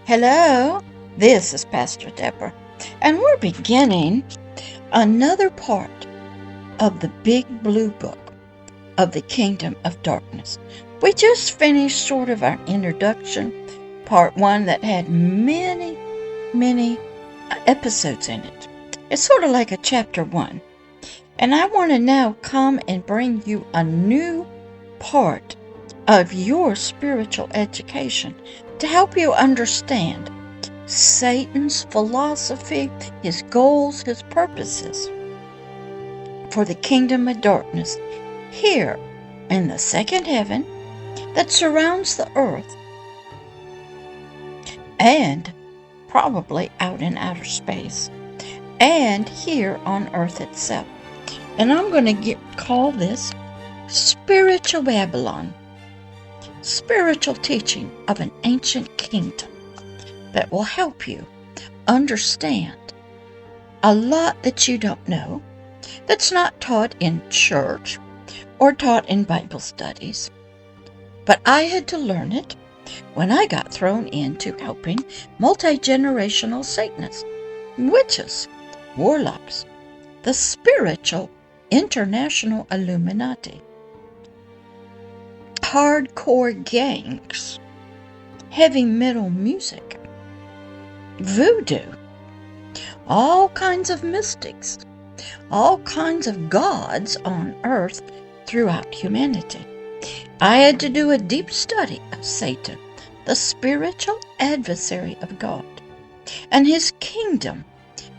Hello, this is Pastor Deborah, and we're beginning another part of the Big Blue Book of the Kingdom of Darkness. We just finished sort of our introduction, part 1, that had many episodes in it. It's sort of like a chapter 1. And I want to now come and bring you a new part of your spiritual education to help you understand Satan's philosophy, his goals, his purposes for the kingdom of darkness here in the second heaven that surrounds the earth and probably out in outer space and here on earth itself. And I'm going to call this Spiritual Babylon. Spiritual teaching of an ancient kingdom that will help you understand a lot that you don't know, that's not taught in church or taught in Bible studies. But I had to learn it when I got thrown into helping multi-generational Satanists, witches, warlocks, the spiritual international Illuminati, hardcore gangs, heavy metal music, voodoo, all kinds of mystics, all kinds of gods on earth throughout humanity. I had to do a deep study of Satan, the spiritual adversary of God, and his kingdom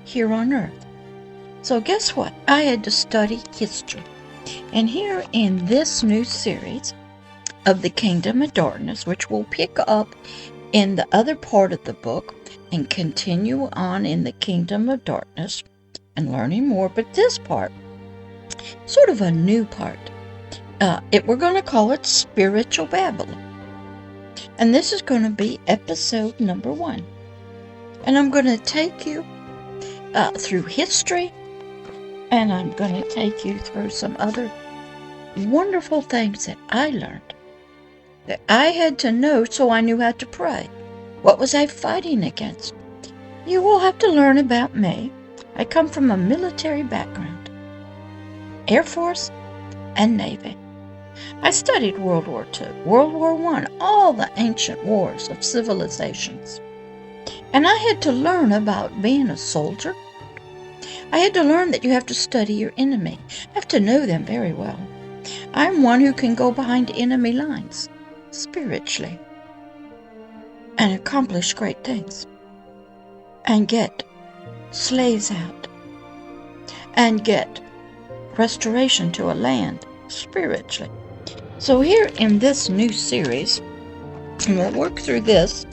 here on earth. So guess what? I had to study history. And here in this new series of the Kingdom of Darkness, which will pick up in the other part of the book and continue on in the Kingdom of Darkness and learning more, but this part, sort of a new part, we're going to call it Spiritual Babylon. And this is going to be episode number 1. And I'm going to take you through history, and I'm going to take you through some other wonderful things that I learned, that I had to know so I knew how to pray. What was I fighting against? You will have to learn about me. I come from a military background, Air Force and Navy. I studied World War II, World War I, all the ancient wars of civilizations. And I had to learn about being a soldier. I had to learn that you have to study your enemy. You have to know them very well. I'm one who can go behind enemy lines spiritually and accomplish great things and get slaves out and get restoration to a land spiritually. So here in this new series, and we'll work through this,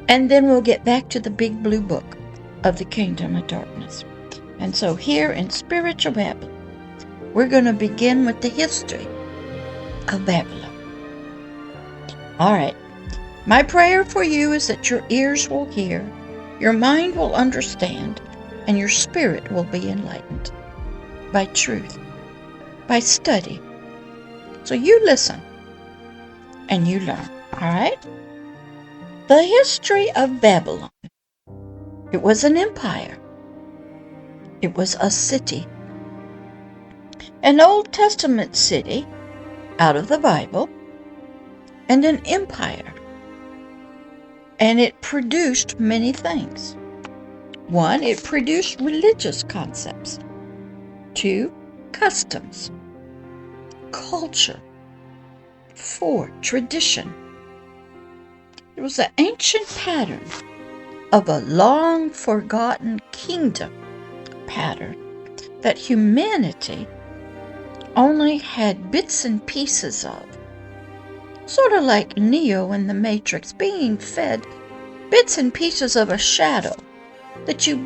and then we'll get back to the Big Blue Book of the Kingdom of Darkness. And so here in Spiritual Babylon, we're going to begin with the history of Babylon. All right. My prayer for you is that your ears will hear, your mind will understand, and your spirit will be enlightened by truth, by study. So you listen and you learn. All right? The history of Babylon. It was an empire. It was a city. An Old Testament city out of the Bible, and an empire. And it produced many things. 1, it produced religious concepts. 2, customs. Culture. 4, tradition. It was an ancient pattern of a long forgotten kingdom pattern that humanity only had bits and pieces of. Sort of like Neo in the Matrix, being fed bits and pieces of a shadow that you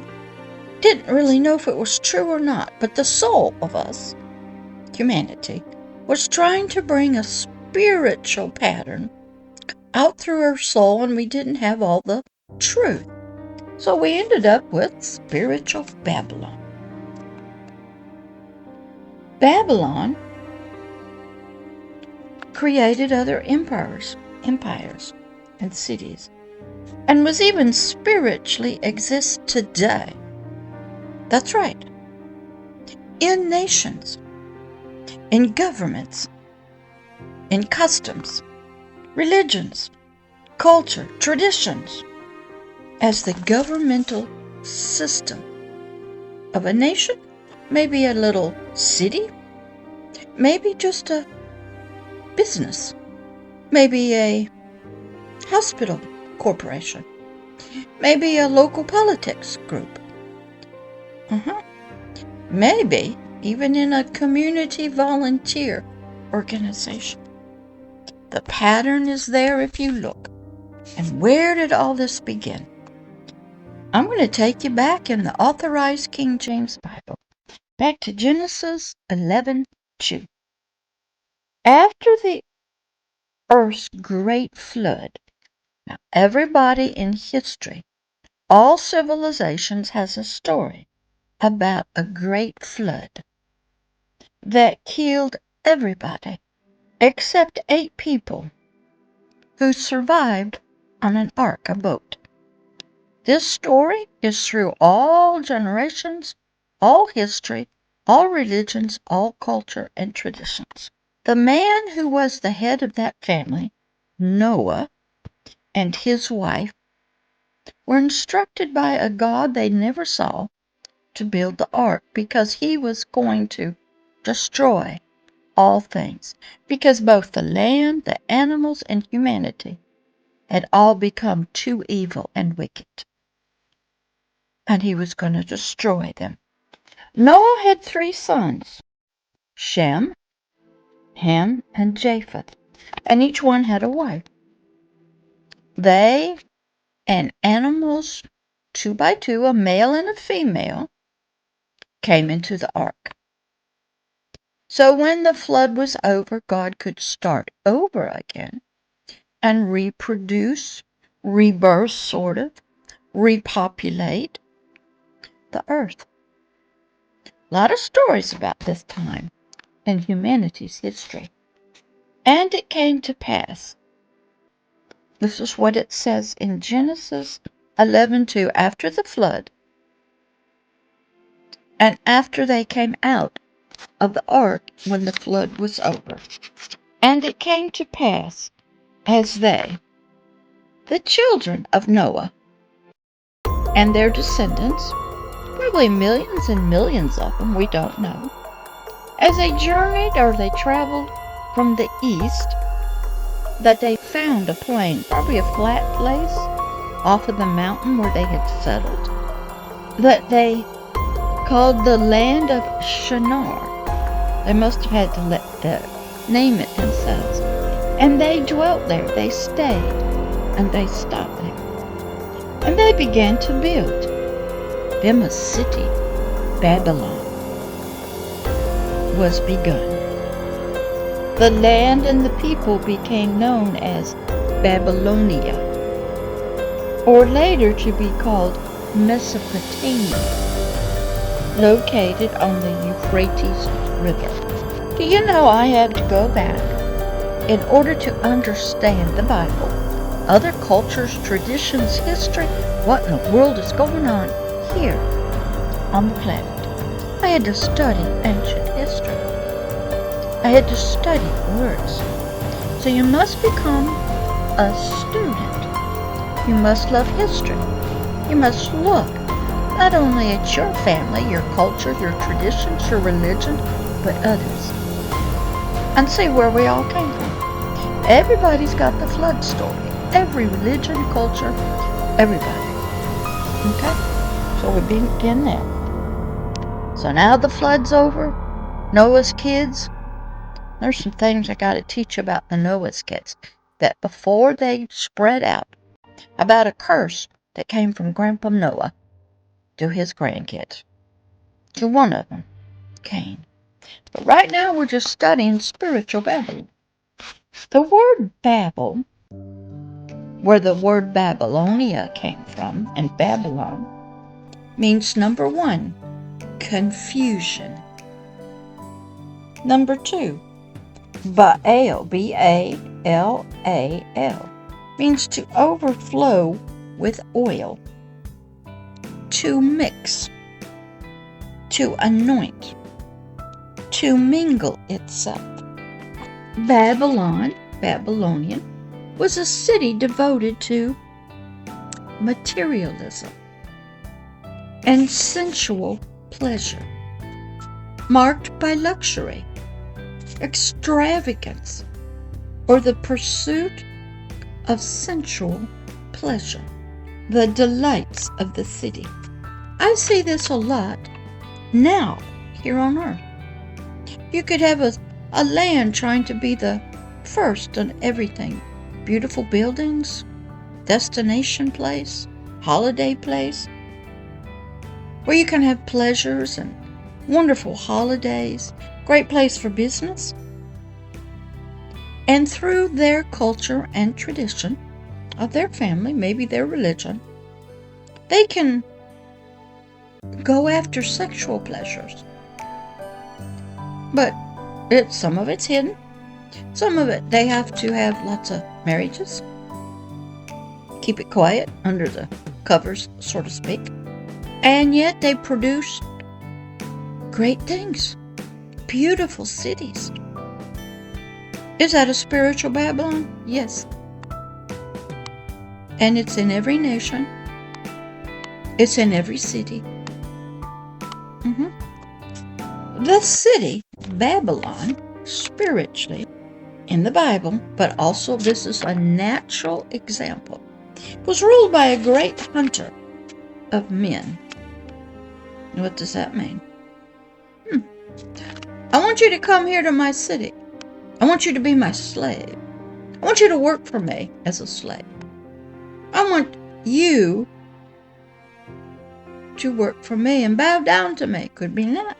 didn't really know if it was true or not. But the soul of us, humanity, was trying to bring a spiritual pattern out through our soul, and we didn't have all the truth. So we ended up with Spiritual Babylon. Babylon created other empires and cities. and was even spiritually exist today. That's right. In nations, in governments, in customs, religions, culture, traditions, as the governmental system of a nation, maybe a little city, maybe just a business, maybe a hospital corporation, maybe a local politics group, maybe even in a community volunteer organization. The pattern is there if you look. And where did all this begin? I'm going to take you back in the Authorized King James Bible, back to Genesis 11:2. After the earth's great flood, now everybody in history, all civilizations has a story about a great flood that killed everybody except 8 people who survived on an ark, a boat. This story is through all generations, all history, all religions, all culture and traditions. The man who was the head of that family, Noah, and his wife were instructed by a God they never saw to build the ark because he was going to destroy all things, because both the land, the animals, and humanity had all become too evil and wicked, and he was going to destroy them. Noah had 3 sons, Shem, Ham, and Japheth, and each one had a wife. They and animals, 2 by 2, a male and a female, came into the ark. So when the flood was over, God could start over again and reproduce, rebirth, sort of, repopulate the earth. A lot of stories about this time in humanity's history. And it came to pass. This is what it says in Genesis 11:2, after the flood, and after they came out of the ark when the flood was over. And it came to pass, as they, the children of Noah, and their descendants, probably millions and millions of them, we don't know, as they journeyed or they traveled from the east, that they found a plain, probably a flat place, off of the mountain where they had settled, that they called the land of Shinar. They must have had to name it themselves. And they dwelt there, they stayed, and they stopped there. And they began to build them a city. Babylon was begun. The land and the people became known as Babylonia, or later to be called Mesopotamia, located on the Euphrates River. Do you know I had to go back in order to understand the Bible, other cultures, traditions, history, what in the world is going on here on the planet? I had to study ancient history. I had to study words. So you must become a student. You must love history. You must look not only at your family, your culture, your traditions, your religion, but others, and see where we all came from. Everybody's got the flood story. Every religion, culture, everybody. Okay? So we begin there. So now the flood's over. Noah's kids. There's some things I got to teach about the Noah's kids, that before they spread out, about a curse that came from Grandpa Noah to his grandkids. To one of them, Cain. But right now we're just studying spiritual Babylon. The word Babel, where the word Babylonia came from, and Babylon, means number 1, confusion. Number 2, Baal, B-A-L-A-L, means to overflow with oil, to mix, to anoint, to mingle itself. Babylonian, was a city devoted to materialism and sensual pleasure, marked by luxury, extravagance, or the pursuit of sensual pleasure, the delights of the city. I see this a lot now here on earth. You could have a land trying to be the first on everything. Beautiful buildings, destination place, holiday place, where you can have pleasures and wonderful holidays, great place for business. And through their culture and tradition of their family, maybe their religion, they can go after sexual pleasures. But some of it's hidden. Some of it, they have to have lots of marriages. Keep it quiet under the covers, so to speak. And yet they produce great things. Beautiful cities. Is that a spiritual Babylon? Yes. And it's in every nation. It's in every city. The city, Babylon, spiritually, in the Bible, but also this is a natural example, was ruled by a great hunter of men. What does that mean? I want you to come here to my city. I want you to be my slave. I want you to work for me as a slave. I want you to work for me and bow down to me. Could mean that.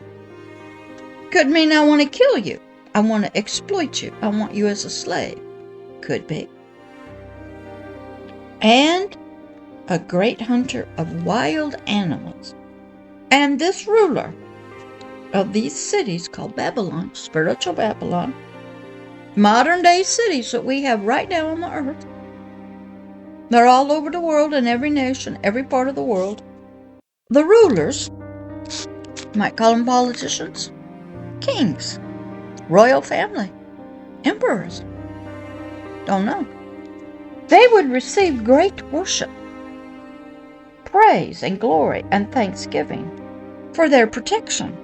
Could mean I want to kill you. I want to exploit you. I want you as a slave. Could be. And a great hunter of wild animals. And this ruler of these cities called Babylon, spiritual Babylon, modern day cities that we have right now on the earth, they're all over the world, in every nation, every part of the world. The rulers, might call them politicians, kings, royal family, emperors, don't know. They would receive great worship, praise and glory and thanksgiving for their protection,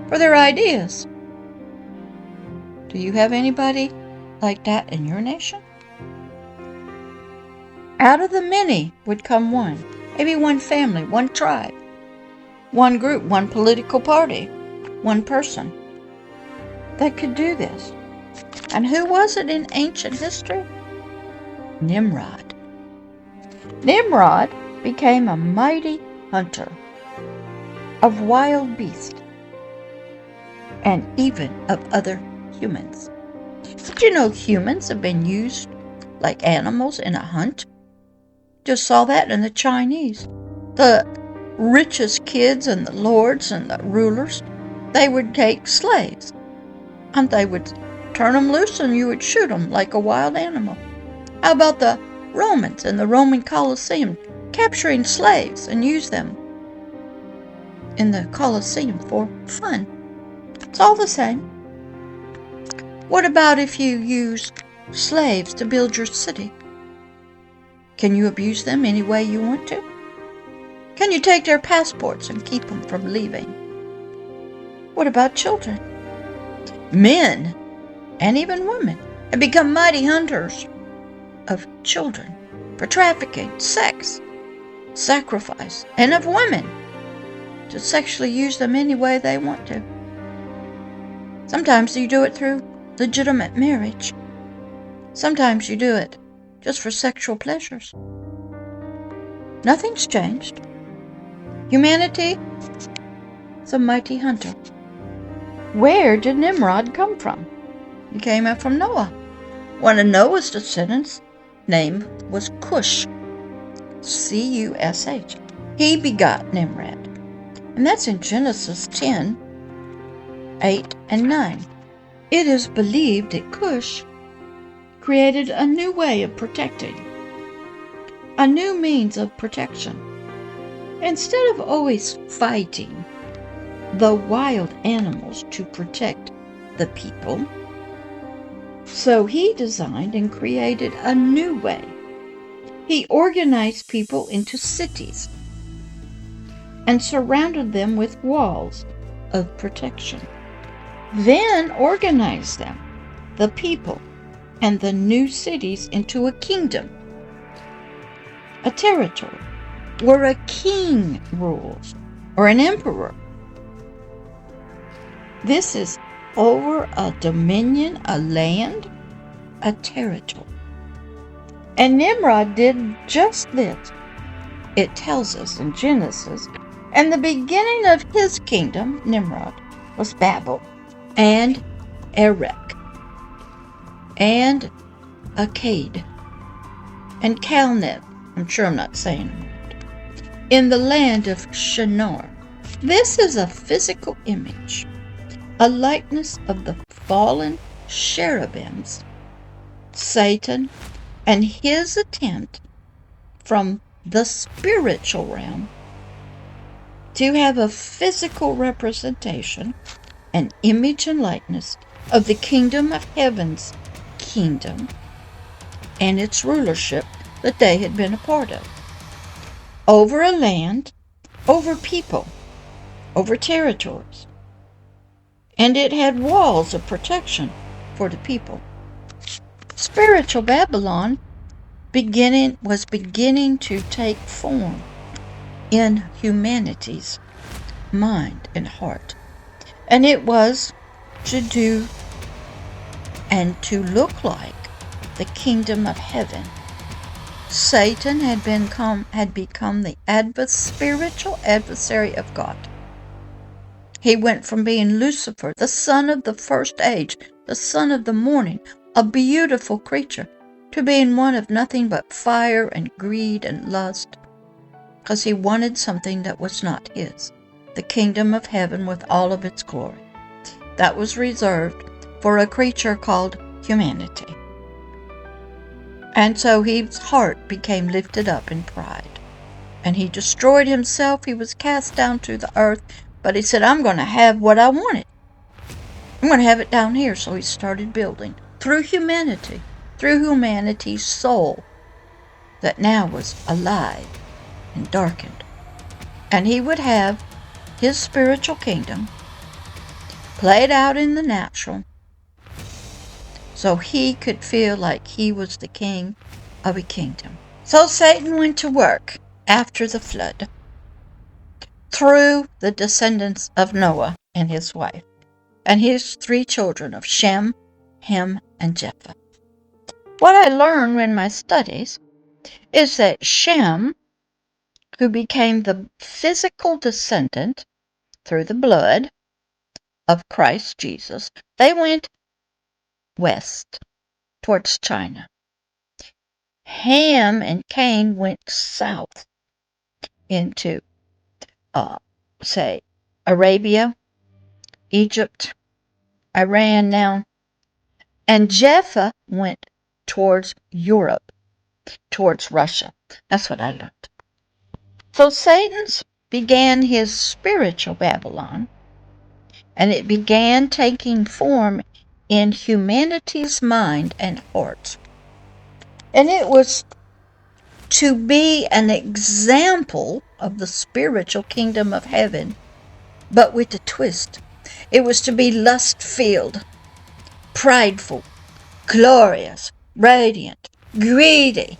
for their ideas. Do you have anybody like that in your nation? Out of the many would come one, maybe one family, one tribe, one group, one political party, one person that could do this. And who was it in ancient history? Nimrod. Nimrod became a mighty hunter of wild beasts and even of other humans. Did you know humans have been used like animals in a hunt? Just saw that in the Chinese. The richest kids and the lords and the rulers, they would take slaves and they would turn them loose and you would shoot them like a wild animal. How about the Romans in the Roman Colosseum capturing slaves and use them in the Colosseum for fun? It's all the same. What about if you use slaves to build your city? Can you abuse them any way you want to? Can you take their passports and keep them from leaving? What about children? Men, and even women, have become mighty hunters of children for trafficking, sex, sacrifice, and of women to sexually use them any way they want to. Sometimes you do it through legitimate marriage. Sometimes you do it just for sexual pleasures. Nothing's changed. Humanity is a mighty hunter. Where did Nimrod come from? He came out from Noah. One of Noah's descendants' name was Cush. C-U-S-H. He begot Nimrod. And that's in Genesis 10, 8 and 9. It is believed that Cush created a new way of protecting a new means of protection. Instead of always fighting the wild animals to protect the people, so he designed and created a new way. He organized people into cities and surrounded them with walls of protection. Then organized them, the people, and the new cities into a kingdom, a territory, where a king rules, or an emperor. This is over a dominion, a land, a territory. And Nimrod did just this. It tells us in Genesis, and the beginning of his kingdom, Nimrod, was Babel, and Erech, and Akkad, and Calneh, I'm sure I'm not saying it right, in the land of Shinar. This is a physical image, a likeness of the fallen cherubims, Satan, and his attempt from the spiritual realm to have a physical representation, an image and likeness of the kingdom of heaven's kingdom and its rulership that they had been a part of. Over a land, over people, over territories. And it had walls of protection for the people. Spiritual Babylon was beginning to take form in humanity's mind and heart. And it was to do and to look like the kingdom of heaven. Satan had become the spiritual adversary of God. He went from being Lucifer, the son of the first age, the son of the morning, a beautiful creature, to being one of nothing but fire and greed and lust, because he wanted something that was not his, the kingdom of heaven with all of its glory. That was reserved for a creature called humanity. And so his heart became lifted up in pride. And he destroyed himself. He was cast down to the earth. But he said, I'm going to have what I wanted. I'm going to have it down here. So he started building through humanity's soul that now was alive and darkened. And he would have his spiritual kingdom played out in the natural, so he could feel like he was the king of a kingdom. So Satan went to work after the flood through the descendants of Noah and his wife and his 3 children of Shem, Ham, and Japheth. What I learned in my studies is that Shem, who became the physical descendant through the blood of Christ Jesus, they went west towards China. Ham and Cain went south into, Arabia, Egypt, Iran now, and Japheth went towards Europe, towards Russia. That's what I learned. So Satan began his spiritual Babylon, and it began taking form in humanity's mind and heart. And it was to be an example of the spiritual kingdom of heaven, but with a twist. It was to be lust-filled, prideful, glorious, radiant, greedy,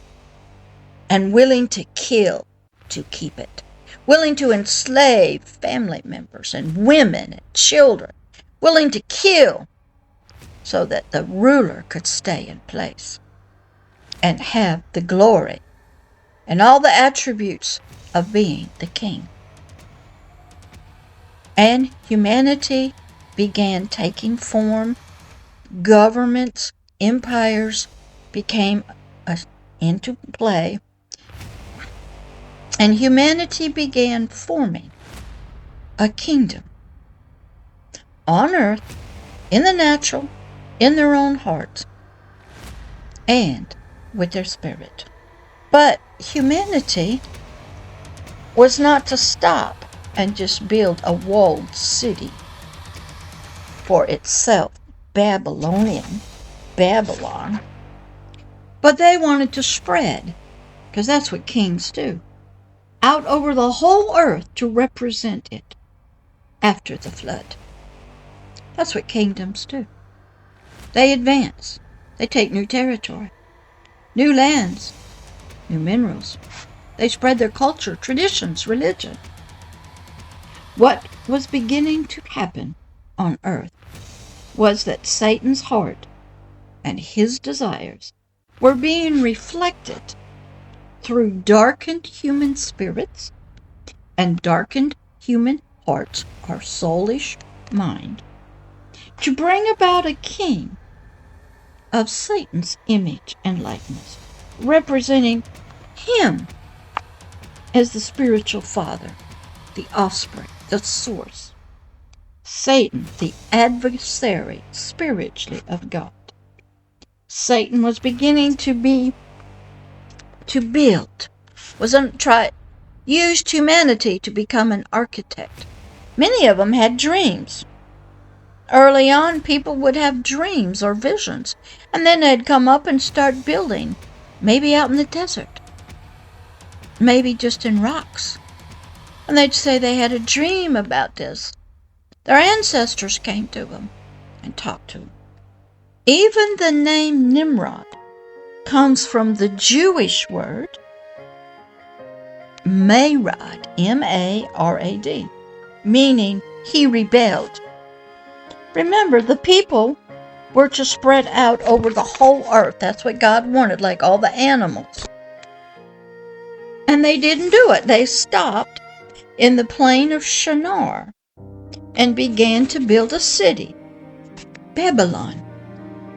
and willing to kill to keep it. Willing to enslave family members and women and children. Willing to kill so that the ruler could stay in place and have the glory and all the attributes of being the king. And humanity began taking form. Governments, empires became into play. And humanity began forming a kingdom on earth, in the natural, in their own hearts, and with their spirit. But humanity was not to stop and just build a walled city for itself, Babylon, but they wanted to spread, because that's what kings do, out over the whole earth to represent it after the flood. That's what kingdoms do. They advance. They take new territory, new lands, new minerals. They spread their culture, traditions, religion. What was beginning to happen on earth was that Satan's heart and his desires were being reflected through darkened human spirits and darkened human hearts, our soulish mind, to bring about a king of Satan's image and likeness, representing him as the spiritual father, the offspring, the source. Satan, the adversary spiritually of God. Satan was beginning to build, used humanity to become an architect. Many of them had dreams. Early on, people would have dreams or visions, and then they'd come up and start building, maybe out in the desert, maybe just in rocks. And they'd say they had a dream about this. Their ancestors came to them and talked to them. Even the name Nimrod comes from the Jewish word Marad, M-A-R-A-D, meaning he rebelled. Remember, the people were to spread out over the whole earth. That's what God wanted, like all the animals. And they didn't do it. They stopped in the plain of Shinar and began to build a city, Babylon.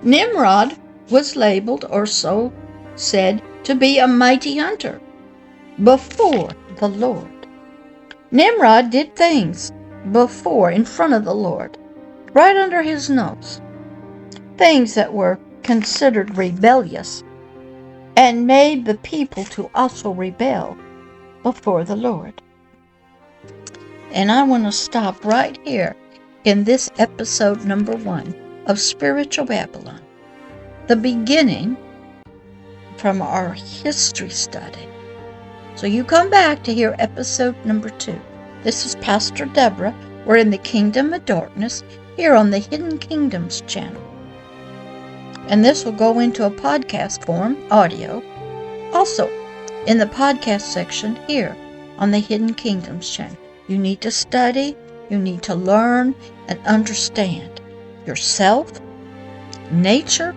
Nimrod was labeled, or so said, to be a mighty hunter before the Lord. Nimrod did things before, in front of the Lord, right under his nose, things that were considered rebellious, and made the people to also rebel before the Lord. And I want to stop right here in this episode number 1 of Spiritual Babylon, the beginning from our history study. So you come back to hear episode number 2. This is Pastor Deborah. We're in the Kingdom of Darkness here on the Hidden Kingdoms channel. And this will go into a podcast form, audio, also in the podcast section here on the Hidden Kingdoms channel. You need to study, you need to learn and understand yourself, nature,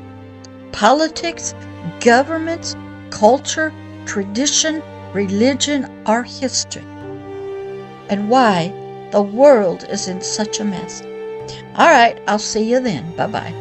politics, governments, culture, tradition, religion, our history, and why the world is in such a mess. All right, I'll see you then. Bye-bye.